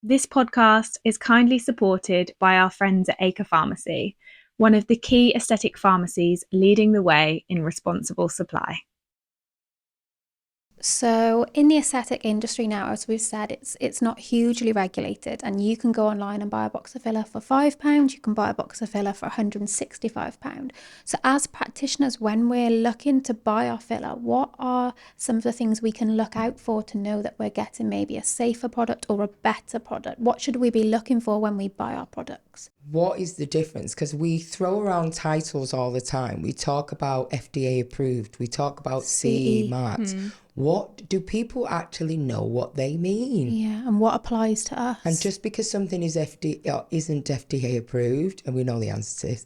This podcast is kindly supported by our friends at Acre Pharmacy, one of the key aesthetic pharmacies leading the way in responsible supply. So in the aesthetic industry now, as we've said, it's not hugely regulated, and you can go online and buy a box of filler for £5, you can buy a box of filler for £165. So as practitioners, when we're looking to buy our filler, what are some of the things we can look out for to know that we're getting maybe a safer product or a better product? What should we be looking for when we buy our products? What is the difference? Because we throw around titles all the time. We talk about FDA approved, we talk about CE marked. What do people actually know what they mean? Yeah, and what applies to us? And just because something is isn't FDA approved, and we know the answer to this,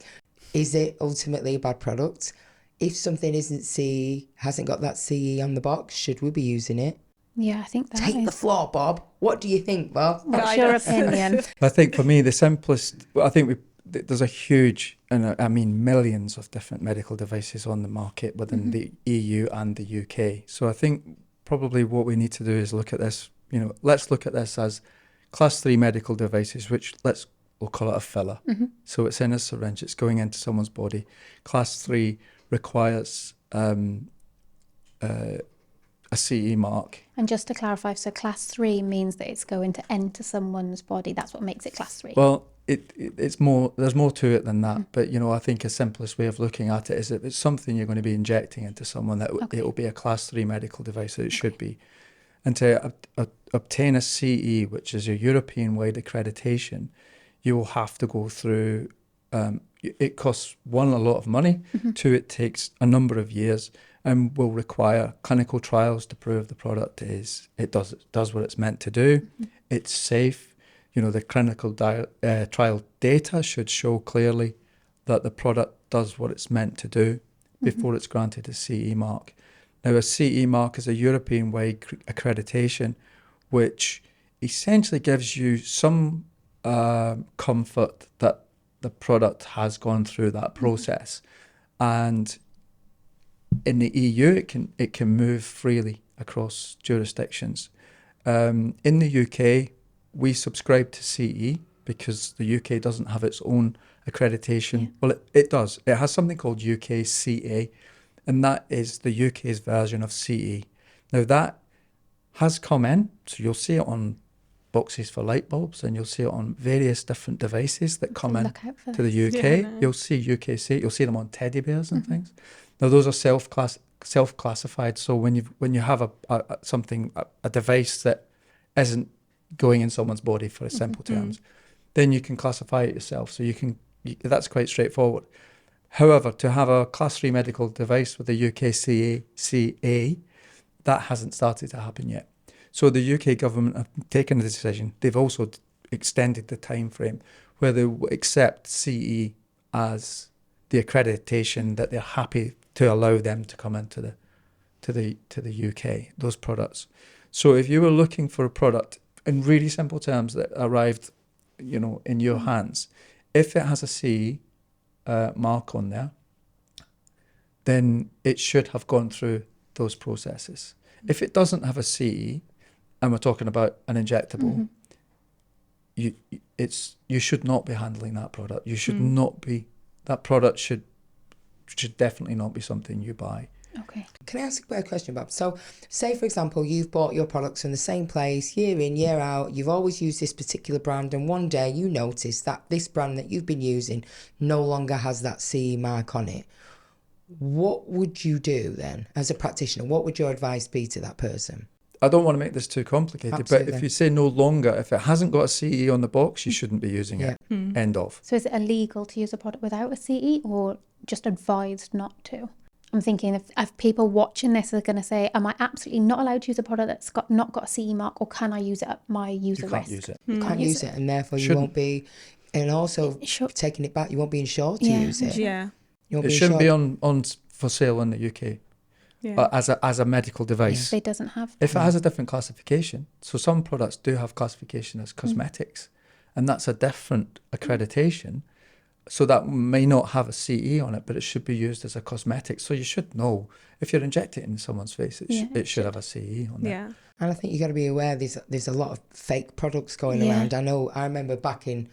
is it ultimately a bad product? If something isn't CE, hasn't got that CE on the box, should we be using it? Yeah, I think that Take the floor, Bob. What do you think, Bob? What's your opinion? I think for me, the simplest, I think there's a huge, and I mean millions of different medical devices on the market within the EU and the UK. So I think probably what we need to do is look at this, let's look at this as class 3 medical devices, which we'll call it a filler. So it's in a syringe, it's going into someone's body. Class 3 requires a CE mark. And just to clarify, so class 3 means that it's going to enter someone's body. That's what makes it class 3. Well, it's more. There's more to it than that. But I think a simplest way of looking at it is if it's something you're going to be injecting into someone, that it will be a class 3 medical device. That it should be. And to obtain a CE, which is a European-wide accreditation, you will have to go through. It costs, one, a lot of money. Two, it takes a number of years, and will require clinical trials to prove the product does what it's meant to do. It's safe. The clinical trial data should show clearly that the product does what it's meant to do before it's granted a CE mark. Now, a CE mark is a European-wide accreditation, which essentially gives you some comfort that the product has gone through that process. And in the EU, it can move freely across jurisdictions. In the UK, we subscribe to CE because the UK doesn't have its own accreditation. Yeah. Well, it does. It has something called UKCA, and that is the UK's version of CE. Now, that has come in, so you'll see it on boxes for light bulbs, and you'll see it on various different devices that come in to the UK. Yeah, no. You'll see UKCA. You'll see them on teddy bears and things. Now, those are self-classified. So when you have a device that isn't going in someone's body, for simple terms, then you can classify it yourself. So that's quite straightforward. However, to have a class 3 medical device with the UKCA, that hasn't started to happen yet. So the UK government have taken the decision. They've also extended the time frame where they will accept CE as the accreditation that they're happy to allow them to come into the UK, those products. So if you were looking for a product in really simple terms that arrived, in your hands, if it has a CE mark on there, then it should have gone through those processes. If it doesn't have a CE, and we're talking about an injectable, you should not be handling that product. You should not be. That product should definitely not be something you buy. Okay. Can I ask a question, Bob? So, say, for example, you've bought your products from the same place, year in, year out, you've always used this particular brand, and one day you notice that this brand that you've been using no longer has that CE mark on it. What would you do then, as a practitioner? What would your advice be to that person? I don't want to make this too complicated, Absolutely. But if you say no longer, if it hasn't got a CE on the box, you shouldn't be using it. End of. So is it illegal to use a product without a CE, or just advised not to? I'm thinking if people watching this are going to say, am I absolutely not allowed to use a product that's not got a CE mark, or can I use it at my user risk? You can't use it. You can't use it, and therefore you won't be, and also taking it back, you won't be insured to use it. Yeah. It shouldn't be on for sale in the UK. Yeah. As a medical device. It doesn't have. If it has a different classification, so some products do have classification as cosmetics, and that's a different accreditation So that may not have a CE on it, but it should be used as a cosmetic. So you should know if you're injecting it in someone's face, it should have a CE on it. Yeah. And I think you got to be aware there's a lot of fake products going Yeah. around. I remember back in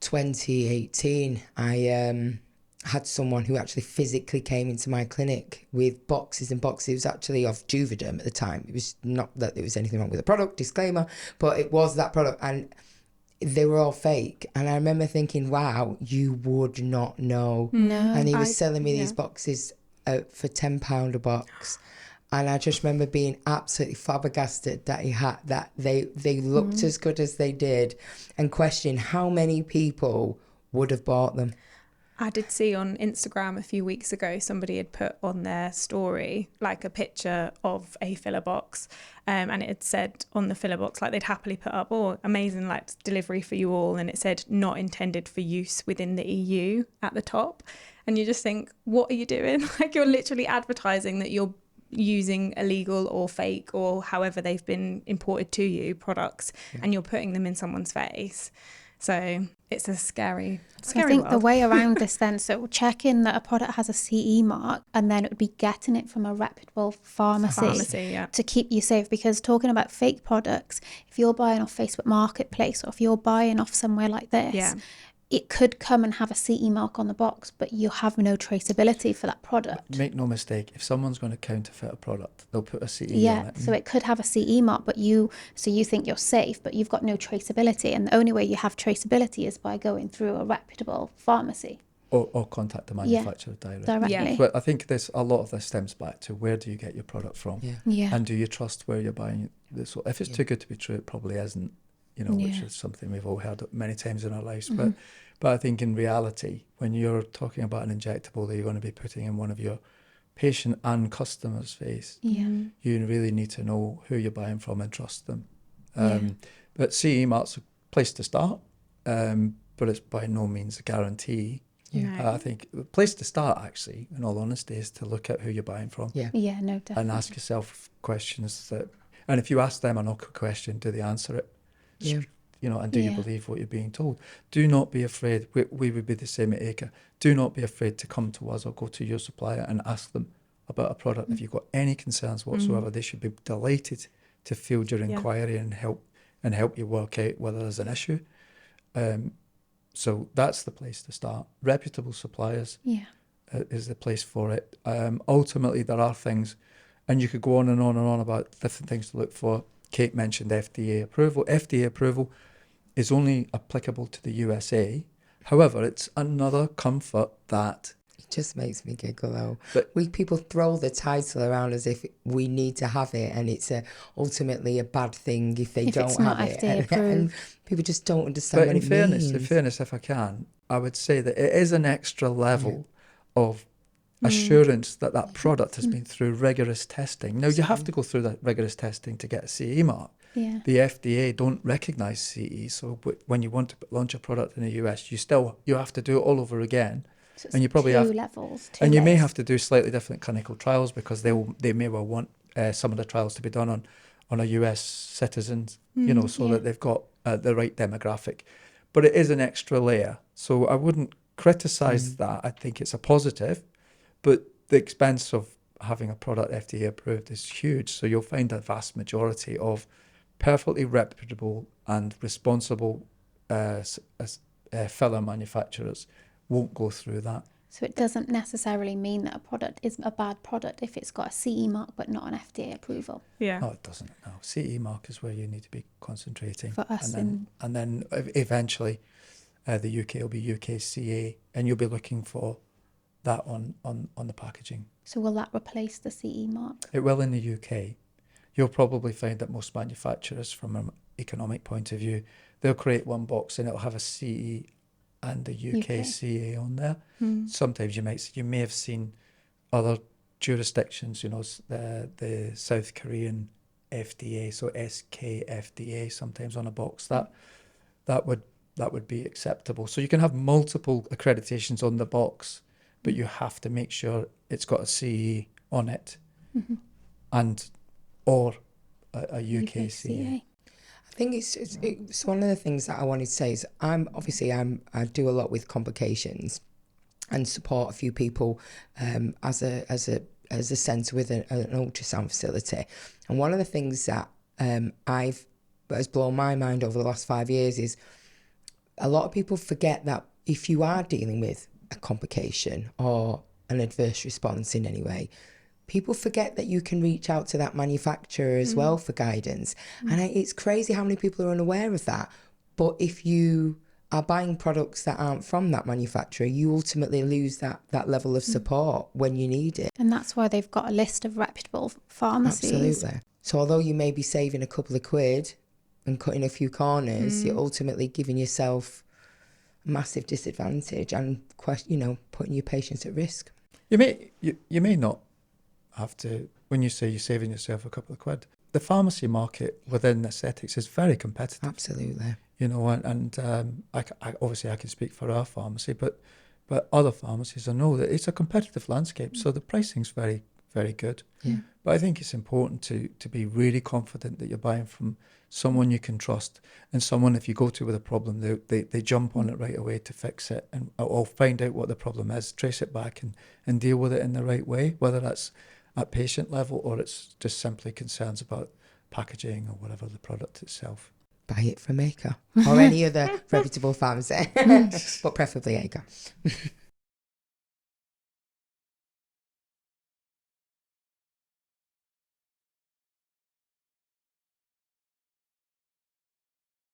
2018, I had someone who actually physically came into my clinic with boxes and boxes. It was actually of Juvederm at the time. It was not that there was anything wrong with the product, disclaimer, but it was that product, and they were all fake. And I remember thinking, wow, you would not know. No. And he was selling me these boxes for £10 a box. And I just remember being absolutely flabbergasted that they looked as good as they did, and questioning how many people would have bought them. I did see on Instagram a few weeks ago, somebody had put on their story like a picture of a filler box, and it had said on the filler box, like they'd happily put up, oh, amazing, like delivery for you all, and it said not intended for use within the EU at the top. And you just think, what are you doing? Like, you're literally advertising that you're using illegal or fake or however they've been imported to you products, and you're putting them in someone's face. So it's a scary I think world. the way around this then, so checking that a product has a CE mark, and then it would be getting it from a reputable pharmacy yeah. to keep you safe. Because talking about fake products, if you're buying off Facebook Marketplace, or if you're buying off somewhere like this, it could come and have a CE mark on the box, but you have no traceability for that product. Make no mistake, if someone's going to counterfeit a product, they'll put a CE on it. So it could have a CE mark, but you think you're safe, but you've got no traceability. And the only way you have traceability is by going through a reputable pharmacy. Or contact the manufacturer directly. Directly. But I think a lot of this stems back to, where do you get your product from? Yeah. And do you trust where you're buying this? So if it's too good to be true, it probably isn't, which is something we've all heard many times in our lives. But I think in reality, when you're talking about an injectable that you're going to be putting in one of your patient and customer's face, you really need to know who you're buying from and trust them. But CE mark's a place to start, but it's by no means a guarantee. I think the place to start, actually, in all honesty, is to look at who you're buying from. No, definitely. And ask yourself questions and if you ask them an awkward question, do they answer it? And do you believe what you're being told? Do not be afraid. We would be the same at Acre. Do not be afraid to come to us or go to your supplier and ask them about a product. If you've got any concerns whatsoever, they should be delighted to field your inquiry and help you work out whether there's an issue. So that's the place to start. Reputable suppliers is the place for it. Ultimately, there are things, and you could go on and on and on about different things to look for. Kate mentioned FDA approval. FDA approval is only applicable to the USA. However, it's another comfort that... It just makes me giggle, though. But people throw the title around as if we need to have it, and it's ultimately a bad thing if they don't have it. And people just don't understand what it means. In fairness, if I can, I would say that it is an extra level of assurance that product has been through rigorous testing. Now, you have to go through that rigorous testing to get a CE mark. The FDA don't recognise CE, so when you want to launch a product in the US, you have to do it all over again. So and you probably have levels, and you may have to do slightly different clinical trials, because they may well want some of the trials to be done on a US citizens, that they've got the right demographic. But it is an extra layer, so I wouldn't criticise that. I think it's a positive. But the expense of having a product FDA approved is huge. So you'll find a vast majority of perfectly reputable and responsible filler manufacturers won't go through that. So it doesn't necessarily mean that a product is a bad product if it's got a CE mark but not an FDA approval. No, it doesn't. No, CE mark is where you need to be concentrating. For us, and then eventually the UK will be UKCA, and you'll be looking for that on the packaging. So will that replace the CE mark? It will in the UK. You'll probably find that most manufacturers, from an economic point of view, they'll create one box and it'll have a CE and a UKCA on there. Sometimes you may have seen other jurisdictions, the South Korean FDA, so SKFDA sometimes on a box. That would be acceptable. So you can have multiple accreditations on the box, but you have to make sure it's got a CE on it, or a UKCA. think it's one of the things that I wanted to say is I do a lot with complications and support a few people as a centre with an ultrasound facility. And one of the things that has blown my mind over the last 5 years is a lot of people forget that if you are dealing with a complication or an adverse response in any way, people forget that you can reach out to that manufacturer as well for guidance. And it's crazy how many people are unaware of that. But if you are buying products that aren't from that manufacturer, you ultimately lose that level of support when you need it. And that's why they've got a list of reputable pharmacies. Absolutely. So although you may be saving a couple of quid and cutting a few corners, you're ultimately giving yourself a massive disadvantage and, putting your patients at risk. You may not have to, when you say you're saving yourself a couple of quid, the pharmacy market within aesthetics is very competitive. Absolutely. I obviously I can speak for our pharmacy, but other pharmacies, I know that it's a competitive landscape, so the pricing's very, very good. Yeah. But I think it's important to be really confident that you're buying from someone you can trust, and someone, if you go to with a problem, they jump on it right away to fix it, and or find out what the problem is, trace it back and deal with it in the right way, whether that's at patient level or it's just simply concerns about packaging or whatever the product itself. Buy it from Acre or any other reputable pharmacy, but preferably Acre.